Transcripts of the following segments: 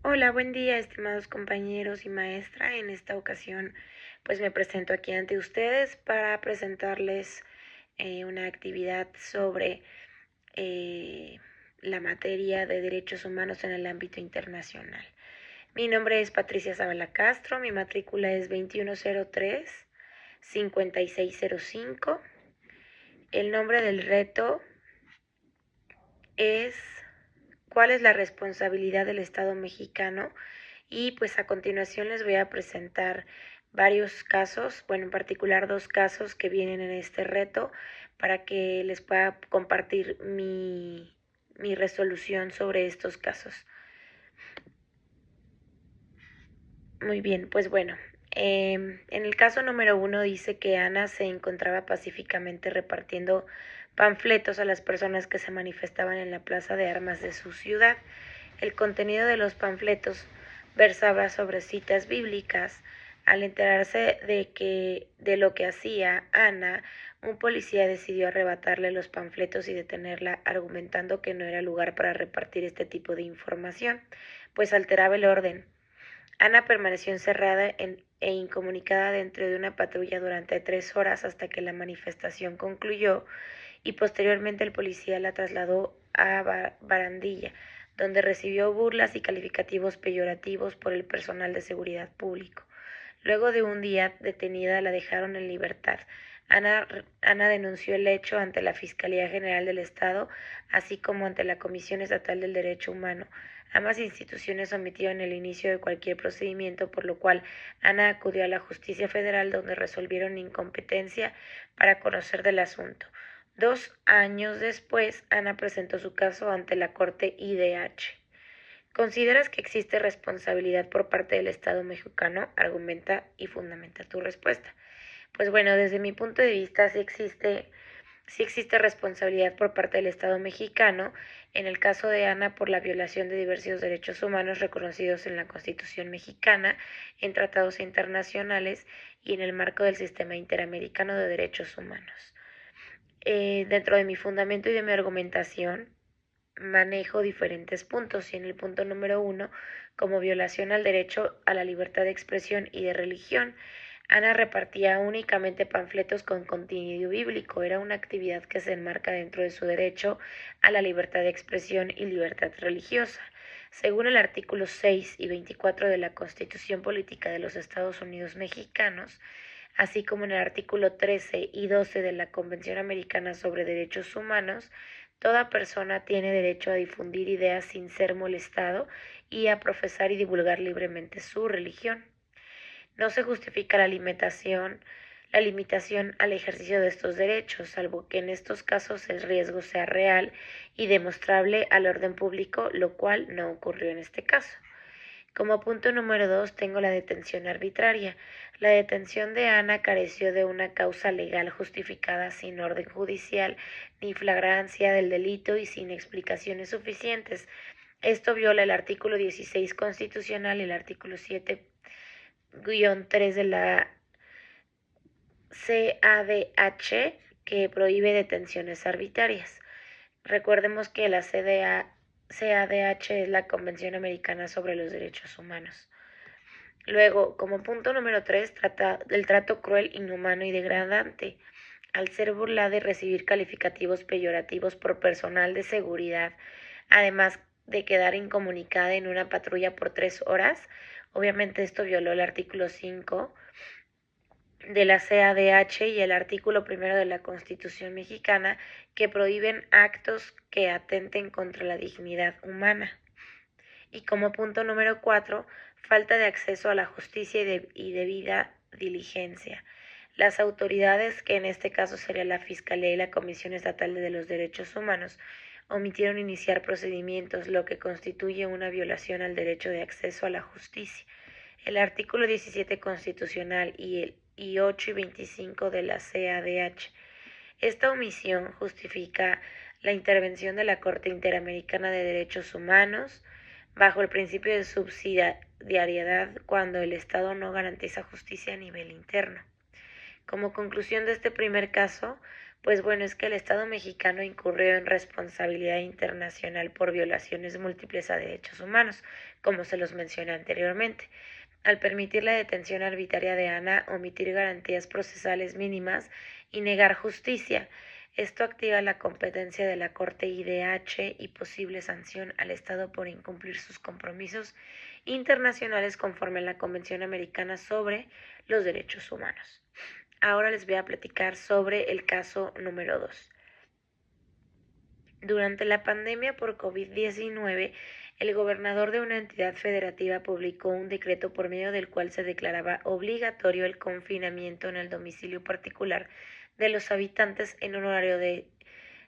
Hola, buen día, estimados compañeros y maestra. En esta ocasión, pues me presento aquí ante ustedes para presentarles una actividad sobre eh, la materia de derechos humanos en el ámbito internacional. Mi nombre es Patricia Zavala Castro, mi matrícula es 2103-5605. El nombre del reto es ¿cuál es la responsabilidad del Estado mexicano? Y pues a continuación les voy a presentar varios casos, bueno, en particular dos casos que vienen en este reto para que les pueda compartir mi resolución sobre estos casos. Muy bien, pues bueno, en el caso número 1 dice que Ana se encontraba pacíficamente repartiendo panfletos a las personas que se manifestaban en la plaza de armas de su ciudad. El contenido de los panfletos versaba sobre citas bíblicas. Al enterarse de lo que hacía Ana, un policía decidió arrebatarle los panfletos y detenerla, argumentando que no era lugar para repartir este tipo de información, pues alteraba el orden. Ana permaneció encerrada e incomunicada dentro de una patrulla durante 3 horas hasta que la manifestación concluyó y posteriormente el policía la trasladó a Barandilla, donde recibió burlas y calificativos peyorativos por el personal de seguridad público. Luego de un día detenida la dejaron en libertad. Ana denunció el hecho ante la Fiscalía General del Estado, así como ante la Comisión Estatal del Derecho Humano. Ambas instituciones omitieron el inicio de cualquier procedimiento, por lo cual Ana acudió a la Justicia Federal, donde resolvieron incompetencia para conocer del asunto. 2 años después, Ana presentó su caso ante la Corte IDH. ¿Consideras que existe responsabilidad por parte del Estado mexicano? Argumenta y fundamenta tu respuesta. Pues bueno, desde mi punto de vista sí existe responsabilidad por parte del Estado mexicano, en el caso de Ana por la violación de diversos derechos humanos reconocidos en la Constitución mexicana, en tratados internacionales y en el marco del Sistema Interamericano de Derechos Humanos. Dentro de mi fundamento y de mi argumentación, manejo diferentes puntos y en el punto número 1, como violación al derecho a la libertad de expresión y de religión, Ana repartía únicamente panfletos con contenido bíblico. Era una actividad que se enmarca dentro de su derecho a la libertad de expresión y libertad religiosa. Según el artículo 6 y 24 de la Constitución Política de los Estados Unidos Mexicanos, así como en el artículo 13 y 12 de la Convención Americana sobre Derechos Humanos, toda persona tiene derecho a difundir ideas sin ser molestado y a profesar y divulgar libremente su religión. No se justifica la limitación al ejercicio de estos derechos, salvo que en estos casos el riesgo sea real y demostrable al orden público, lo cual no ocurrió en este caso. Como punto número 2 tengo la detención arbitraria. La detención de Ana careció de una causa legal justificada sin orden judicial ni flagrancia del delito y sin explicaciones suficientes. Esto viola el artículo 16 constitucional y el artículo 7-3 de la CADH, que prohíbe detenciones arbitrarias. Recordemos que la CADH es la Convención Americana sobre los Derechos Humanos. Luego, como punto número 3, trata del trato cruel, inhumano y degradante. Al ser burlada y recibir calificativos peyorativos por personal de seguridad, además de quedar incomunicada en una patrulla por 3 horas, obviamente esto violó el artículo 5 de la CADH y el artículo 1 de la Constitución mexicana, que prohíben actos que atenten contra la dignidad humana. Y como punto número 4, falta de acceso a la justicia y debida diligencia. Las autoridades, que en este caso sería la Fiscalía y la Comisión Estatal de los Derechos Humanos, omitieron iniciar procedimientos, lo que constituye una violación al derecho de acceso a la justicia. El artículo 17 constitucional y 8 y 25 de la CADH. Esta omisión justifica la intervención de la Corte Interamericana de Derechos Humanos bajo el principio de subsidiariedad cuando el Estado no garantiza justicia a nivel interno. Como conclusión de este primer caso, Pues bueno, es que el Estado mexicano incurrió en responsabilidad internacional por violaciones múltiples a derechos humanos, como se los mencioné anteriormente, al permitir la detención arbitraria de Ana, omitir garantías procesales mínimas y negar justicia. Esto activa la competencia de la Corte IDH y posible sanción al Estado por incumplir sus compromisos internacionales conforme a la Convención Americana sobre los Derechos Humanos. Ahora les voy a platicar sobre el caso número 2. Durante la pandemia por COVID-19, el gobernador de una entidad federativa publicó un decreto por medio del cual se declaraba obligatorio el confinamiento en el domicilio particular de los habitantes en un horario de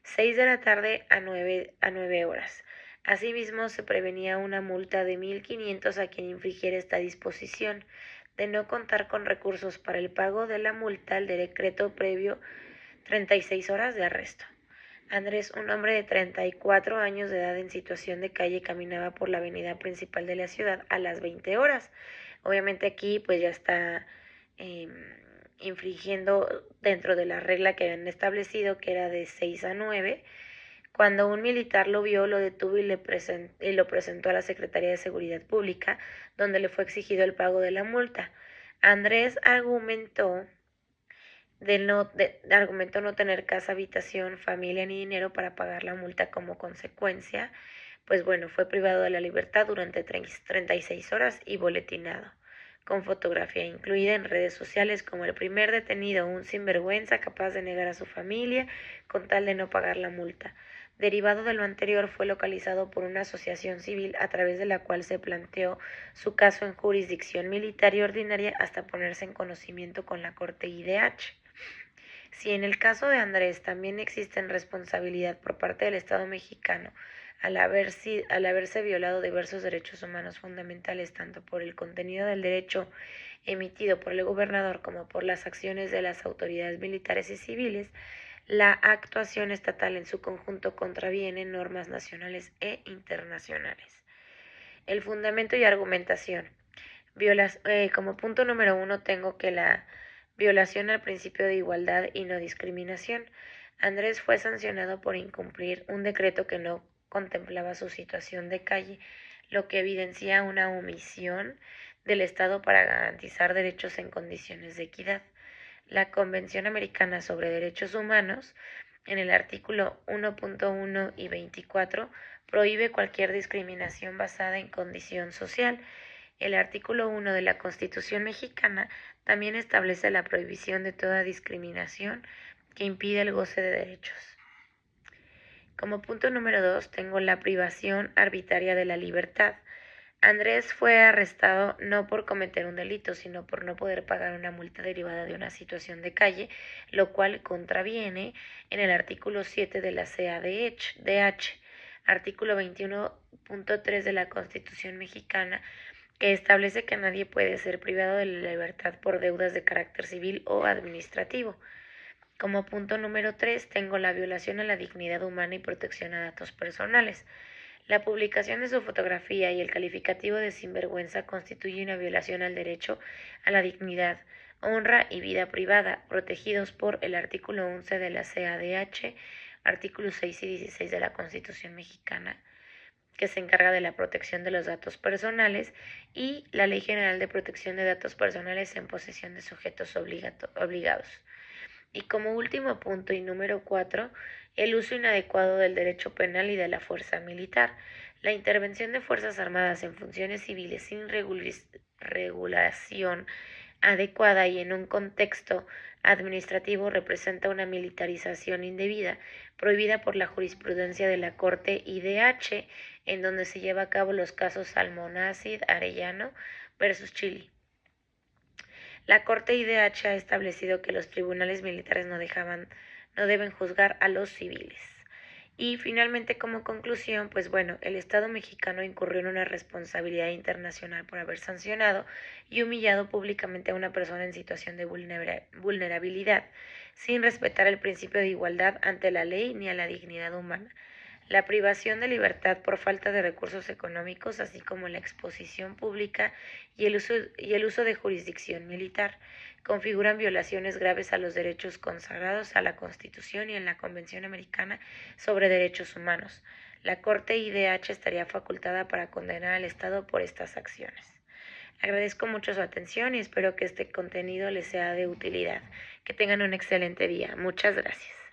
6 de la tarde a 9 horas. Asimismo, se prevenía una multa de 1.500 a quien infringiera esta disposición. De no contar con recursos para el pago de la multa, el decreto previo 36 horas de arresto. Andrés, un hombre de 34 años de edad en situación de calle, caminaba por la avenida principal de la ciudad a las 20 horas. Obviamente aquí pues ya está eh, infringiendo dentro de la regla que habían establecido, que era de 6 a 9. Cuando un militar lo vio, lo detuvo y lo presentó a la Secretaría de Seguridad Pública, donde le fue exigido el pago de la multa. Andrés argumentó no tener casa, habitación, familia ni dinero para pagar la multa. Como consecuencia, pues bueno, fue privado de la libertad durante 36 horas y boletinado, con fotografía incluida en redes sociales como el primer detenido, un sinvergüenza capaz de negar a su familia con tal de no pagar la multa. Derivado de lo anterior, fue localizado por una asociación civil a través de la cual se planteó su caso en jurisdicción militar y ordinaria hasta ponerse en conocimiento con la Corte IDH. Si en el caso de Andrés también existe responsabilidad por parte del Estado mexicano al haberse violado diversos derechos humanos fundamentales, tanto por el contenido del derecho emitido por el gobernador como por las acciones de las autoridades militares y civiles, la actuación estatal en su conjunto contraviene normas nacionales e internacionales. El fundamento y argumentación. Como punto número 1 tengo que la violación al principio de igualdad y no discriminación. Andrés fue sancionado por incumplir un decreto que no contemplaba su situación de calle, lo que evidencia una omisión del Estado para garantizar derechos en condiciones de equidad. La Convención Americana sobre Derechos Humanos, en el artículo 1.1 y 24, prohíbe cualquier discriminación basada en condición social. El artículo 1 de la Constitución mexicana también establece la prohibición de toda discriminación que impide el goce de derechos. Como punto número 2 tengo la privación arbitraria de la libertad. Andrés fue arrestado no por cometer un delito, sino por no poder pagar una multa derivada de una situación de calle, lo cual contraviene en el artículo 7 de la CADH, artículo 21.3 de la Constitución mexicana, que establece que nadie puede ser privado de la libertad por deudas de carácter civil o administrativo. Como punto número 3 tengo la violación a la dignidad humana y protección a datos personales. La publicación de su fotografía y el calificativo de sinvergüenza constituye una violación al derecho a la dignidad, honra y vida privada, protegidos por el artículo 11 de la CADH, artículos 6 y 16 de la Constitución mexicana, que se encarga de la protección de los datos personales, y la Ley General de Protección de Datos Personales en posesión de sujetos obligados. Y como último punto y número 4, el uso inadecuado del derecho penal y de la fuerza militar. La intervención de Fuerzas Armadas en funciones civiles sin regulación adecuada y en un contexto administrativo representa una militarización indebida, prohibida por la jurisprudencia de la Corte IDH, en donde se lleva a cabo los casos Almonacid Arellano versus Chile. La Corte IDH ha establecido que los tribunales militares no deben juzgar a los civiles. Y finalmente, como conclusión, pues bueno, el Estado mexicano incurrió en una responsabilidad internacional por haber sancionado y humillado públicamente a una persona en situación de vulnerabilidad, sin respetar el principio de igualdad ante la ley ni a la dignidad humana. la privación de libertad por falta de recursos económicos, así como la exposición pública y el uso de jurisdicción militar, configuran violaciones graves a los derechos consagrados a la Constitución y en la Convención Americana sobre Derechos Humanos. La Corte IDH estaría facultada para condenar al Estado por estas acciones. Agradezco mucho su atención y espero que este contenido les sea de utilidad. Que tengan un excelente día. Muchas gracias.